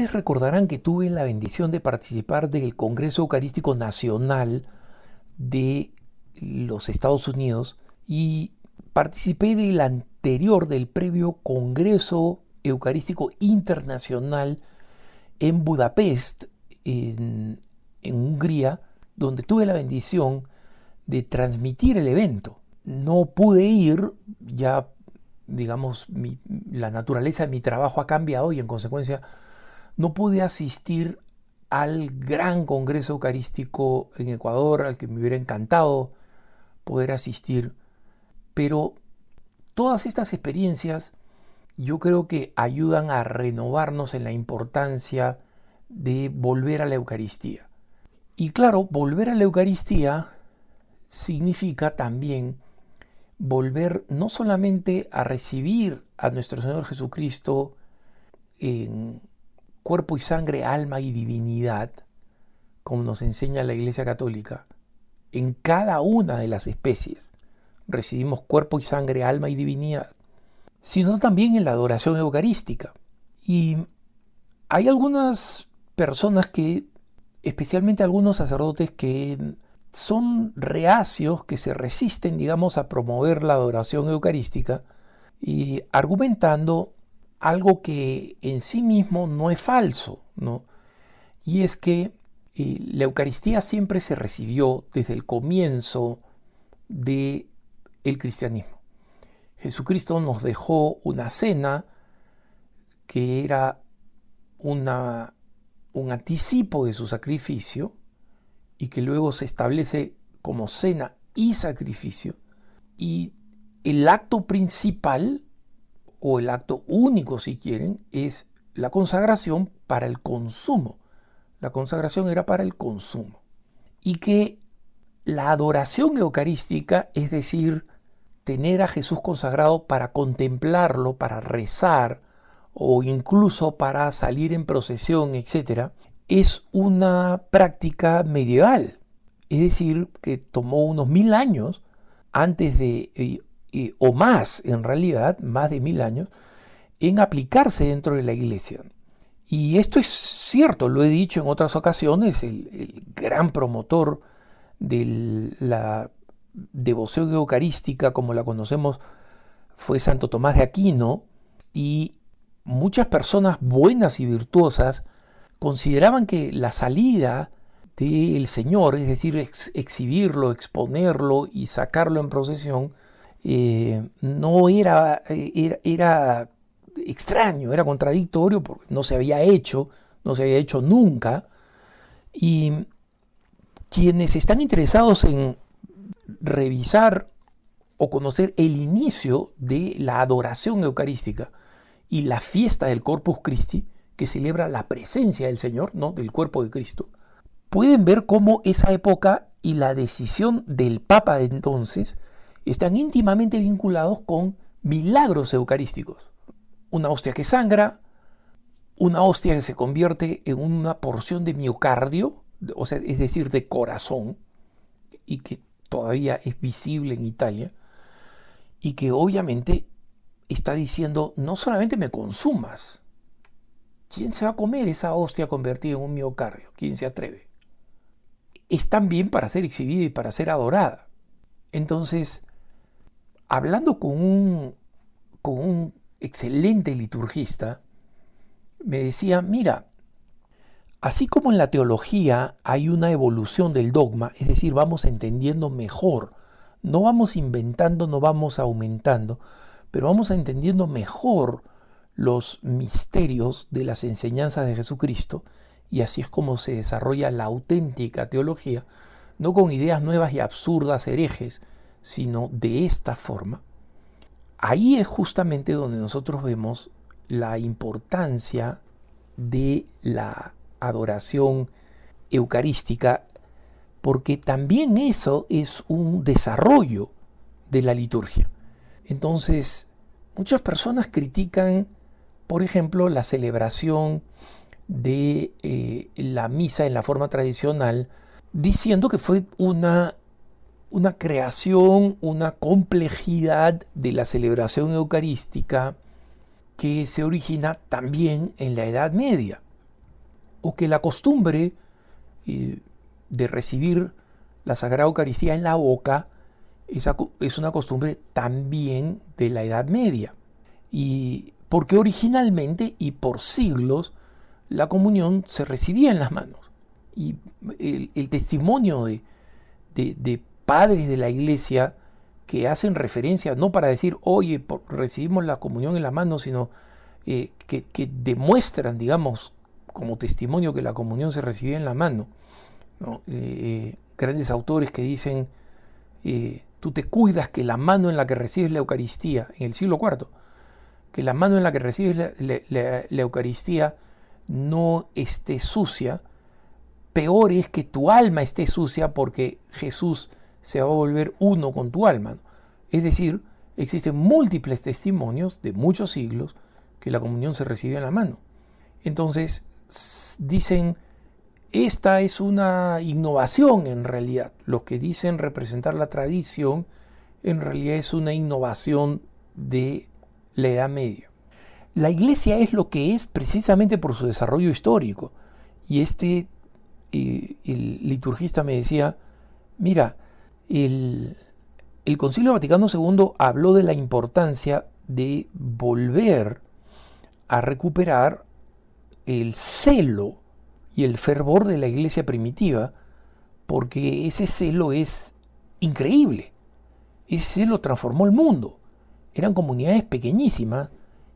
Ustedes recordarán que tuve la bendición de participar del Congreso Eucarístico Nacional de los Estados Unidos y participé del anterior, del previo Congreso Eucarístico Internacional en Budapest, en Hungría, donde tuve la bendición de transmitir el evento. No pude ir, ya digamos, la naturaleza de mi trabajo ha cambiado y en consecuencia no pude asistir al gran Congreso Eucarístico en Ecuador, al que me hubiera encantado poder asistir. Pero todas estas experiencias yo creo que ayudan a renovarnos en la importancia de volver a la Eucaristía. Y claro, volver a la Eucaristía significa también volver no solamente a recibir a nuestro Señor Jesucristo en cuerpo y sangre, alma y divinidad, como nos enseña la Iglesia Católica, en cada una de las especies recibimos cuerpo y sangre, alma y divinidad, sino también en la adoración eucarística. Y hay algunas personas que, especialmente algunos sacerdotes que son reacios, que se resisten, digamos, a promover la adoración eucarística, y argumentando algo que en sí mismo no es falso, ¿no? Y es que la Eucaristía siempre se recibió desde el comienzo del cristianismo. Jesucristo nos dejó una cena que era un anticipo de su sacrificio y que luego se establece como cena y sacrificio. Y el acto principal, o el acto único si quieren, es la consagración para el consumo. La consagración era para el consumo. Y que la adoración eucarística, es decir, tener a Jesús consagrado para contemplarlo, para rezar o incluso para salir en procesión, etc., es una práctica medieval. Es decir, que tomó unos 1000 años antes de, o más en realidad, más de 1000 años, en aplicarse dentro de la Iglesia. Y esto es cierto, lo he dicho en otras ocasiones, el gran promotor de la devoción eucarística como la conocemos fue Santo Tomás de Aquino, y muchas personas buenas y virtuosas consideraban que la salida del Señor, es decir, exhibirlo, exponerlo y sacarlo en procesión, no era extraño, era contradictorio porque no se había hecho nunca. Y quienes están interesados en revisar o conocer el inicio de la adoración eucarística y la fiesta del Corpus Christi, que celebra la presencia del Señor, ¿no?, del cuerpo de Cristo, pueden ver cómo esa época y la decisión del Papa de entonces están íntimamente vinculados con milagros eucarísticos. Una hostia que sangra, una hostia que se convierte en una porción de miocardio, o sea, es decir, de corazón, y que todavía es visible en Italia, y que obviamente está diciendo, no solamente me consumas, ¿quién se va a comer esa hostia convertida en un miocardio? ¿Quién se atreve? Es también para ser exhibida y para ser adorada. Entonces, hablando con un excelente liturgista, me decía, mira, así como en la teología hay una evolución del dogma, es decir, vamos entendiendo mejor, no vamos inventando, no vamos aumentando, pero vamos entendiendo mejor los misterios de las enseñanzas de Jesucristo, y así es como se desarrolla la auténtica teología, no con ideas nuevas y absurdas herejes, sino de esta forma. Ahí es justamente donde nosotros vemos la importancia de la adoración eucarística, porque también eso es un desarrollo de la liturgia. Entonces, muchas personas critican, por ejemplo, la celebración de la misa en la forma tradicional, diciendo que fue una creación, una complejidad de la celebración eucarística que se origina también en la Edad Media. o que la costumbre de recibir la Sagrada Eucaristía en la boca es una costumbre también de la Edad Media. Y porque originalmente y por siglos la comunión se recibía en las manos. Y el testimonio de padres de la Iglesia que hacen referencia, no para decir, oye, recibimos la comunión en las manos, sino que demuestran, digamos, como testimonio que la comunión se recibía en la mano, ¿no? Grandes autores que dicen, tú te cuidas que la mano en la que recibes la Eucaristía, en el siglo IV, que la mano en la que recibes la Eucaristía no esté sucia. Peor es que tu alma esté sucia, porque Jesús se va a volver uno con tu alma, ¿no? Es decir, existen múltiples testimonios de muchos siglos que la comunión se recibe en la mano. Entonces dicen, esta es una innovación en realidad. Los que dicen representar la tradición, en realidad es una innovación de la Edad Media. La Iglesia es lo que es precisamente por su desarrollo histórico. Y el liturgista me decía, mira, el Concilio Vaticano II habló de la importancia de volver a recuperar el celo y el fervor de la iglesia primitiva, porque ese celo es increíble. Ese celo transformó el mundo. Eran comunidades pequeñísimas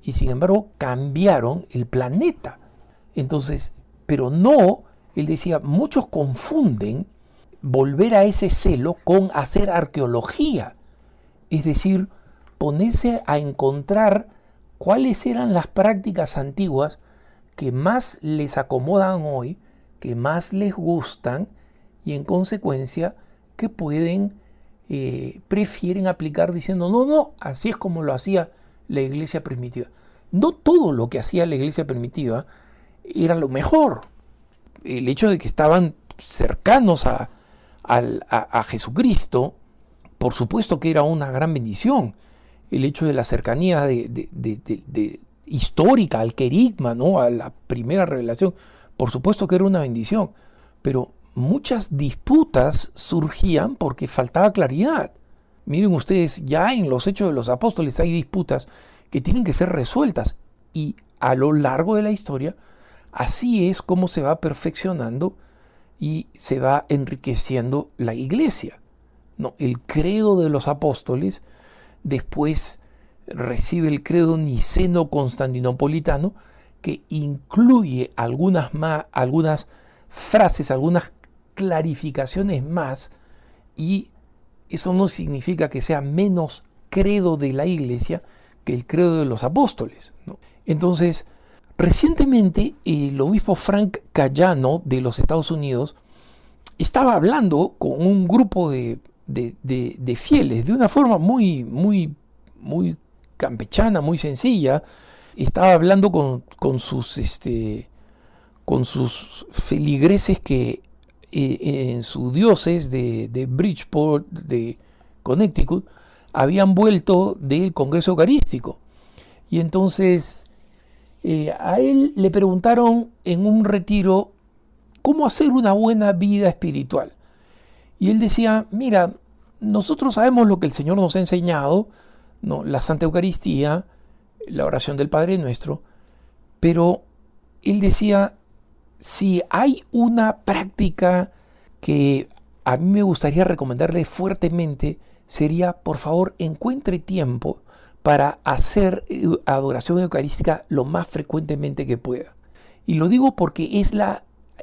y sin embargo cambiaron el planeta. Entonces, pero no, él decía, muchos confunden volver a ese celo con hacer arqueología. Es decir, ponerse a encontrar cuáles eran las prácticas antiguas que más les acomodan hoy, que más les gustan y en consecuencia que prefieren aplicar diciendo, no, así es como lo hacía la iglesia primitiva. No todo lo que hacía la iglesia primitiva era lo mejor. El hecho de que estaban cercanos a Jesucristo, por supuesto que era una gran bendición. El hecho de la cercanía histórica al querigma, ¿no? A la primera revelación, por supuesto que era una bendición, pero muchas disputas surgían porque faltaba claridad. Miren ustedes, ya en los Hechos de los Apóstoles hay disputas que tienen que ser resueltas, y a lo largo de la historia así es como se va perfeccionando y se va enriqueciendo la iglesia, ¿no? El credo de los apóstoles después recibe el credo niceno-constantinopolitano, que incluye algunas frases, algunas clarificaciones más, y eso no significa que sea menos credo de la iglesia que el credo de los apóstoles, ¿no? Entonces, recientemente el obispo Frank Cayano de los Estados Unidos estaba hablando con un grupo de fieles de una forma muy campechana, muy sencilla. Estaba hablando con sus feligreses que en su diócesis de Bridgeport, de Connecticut, habían vuelto del Congreso Eucarístico. Y entonces a él le preguntaron en un retiro cómo hacer una buena vida espiritual. Y él decía, mira, nosotros sabemos lo que el Señor nos ha enseñado, ¿no? La Santa Eucaristía, la oración del Padre Nuestro, pero él decía, si hay una práctica que a mí me gustaría recomendarle fuertemente, sería, por favor, encuentre tiempo para hacer adoración eucarística lo más frecuentemente que pueda. Y lo digo porque es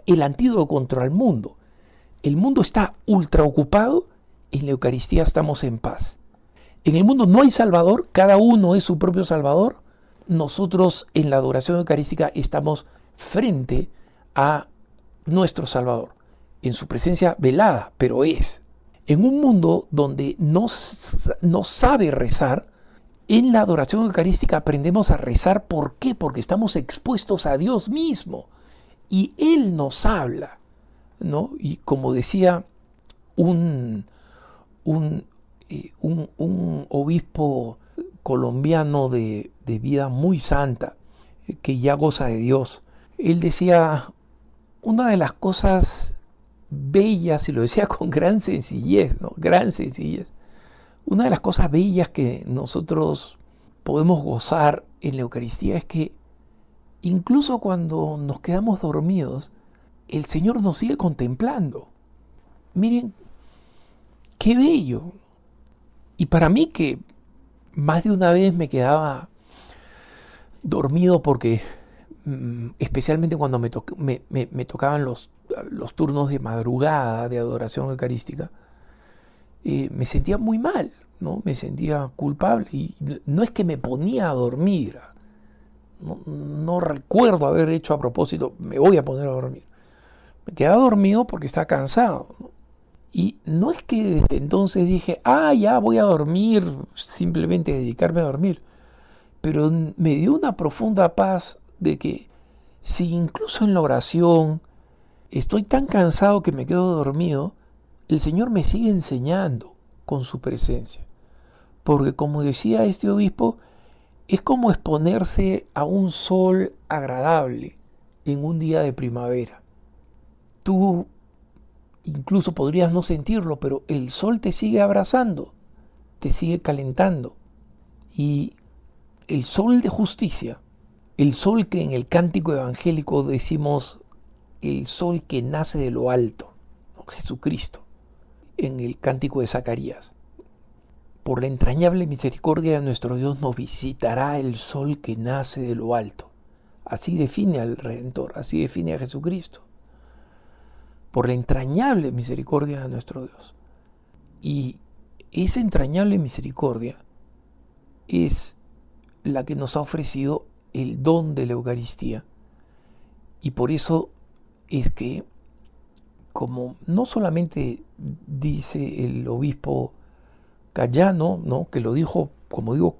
el antídoto contra el mundo. El mundo está ultra ocupado, en la Eucaristía estamos en paz. En el mundo no hay Salvador, cada uno es su propio Salvador. Nosotros en la adoración eucarística estamos frente a nuestro Salvador, en su presencia velada, pero es. En un mundo donde no sabe rezar, en la adoración eucarística aprendemos a rezar. ¿Por qué? Porque estamos expuestos a Dios mismo y Él nos habla, ¿no? Y como decía un obispo colombiano de vida muy santa, que ya goza de Dios, él decía, una de las cosas bellas, y lo decía con gran sencillez, ¿no? Gran sencillez. Una de las cosas bellas que nosotros podemos gozar en la Eucaristía es que incluso cuando nos quedamos dormidos, el Señor nos sigue contemplando. Miren, qué bello. Y para mí, que más de una vez me quedaba dormido porque especialmente cuando me tocaban los turnos de madrugada de adoración eucarística, me sentía muy mal, ¿no? Me sentía culpable y no es que me ponía a dormir, no recuerdo haber hecho a propósito, me voy a poner a dormir. Me quedaba dormido porque estaba cansado, ¿no? Y no es que desde entonces dije, ya voy a dormir, simplemente dedicarme a dormir. Pero me dio una profunda paz de que si incluso en la oración estoy tan cansado que me quedo dormido, el Señor me sigue enseñando con su presencia. Porque como decía este obispo, es como exponerse a un sol agradable en un día de primavera. Tú incluso podrías no sentirlo, pero el sol te sigue abrazando, te sigue calentando. Y el sol de justicia, el sol que en el cántico evangélico decimos, el sol que nace de lo alto, ¿no? Jesucristo, en el cántico de Zacarías. Por la entrañable misericordia de nuestro Dios nos visitará el sol que nace de lo alto. Así define al Redentor, así define a Jesucristo. Por la entrañable misericordia de nuestro Dios. Y esa entrañable misericordia es la que nos ha ofrecido el don de la Eucaristía. Y por eso es que, como no solamente dice el obispo Cayano, ¿no?, que lo dijo, como digo,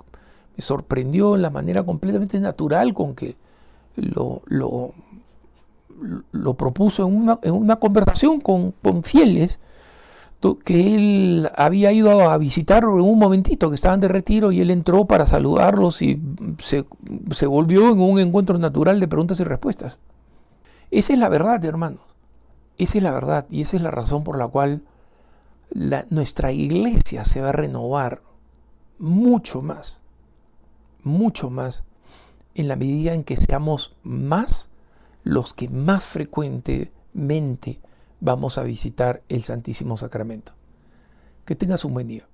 me sorprendió la manera completamente natural con que lo propuso en una conversación con fieles que él había ido a visitar en un momentito, que estaban de retiro, y él entró para saludarlos y se volvió en un encuentro natural de preguntas y respuestas. Esa es la verdad, hermanos. Esa es la verdad, y esa es la razón por la cual nuestra iglesia se va a renovar mucho más en la medida en que seamos más los que más frecuentemente vamos a visitar el Santísimo Sacramento. Que tengas un buen día.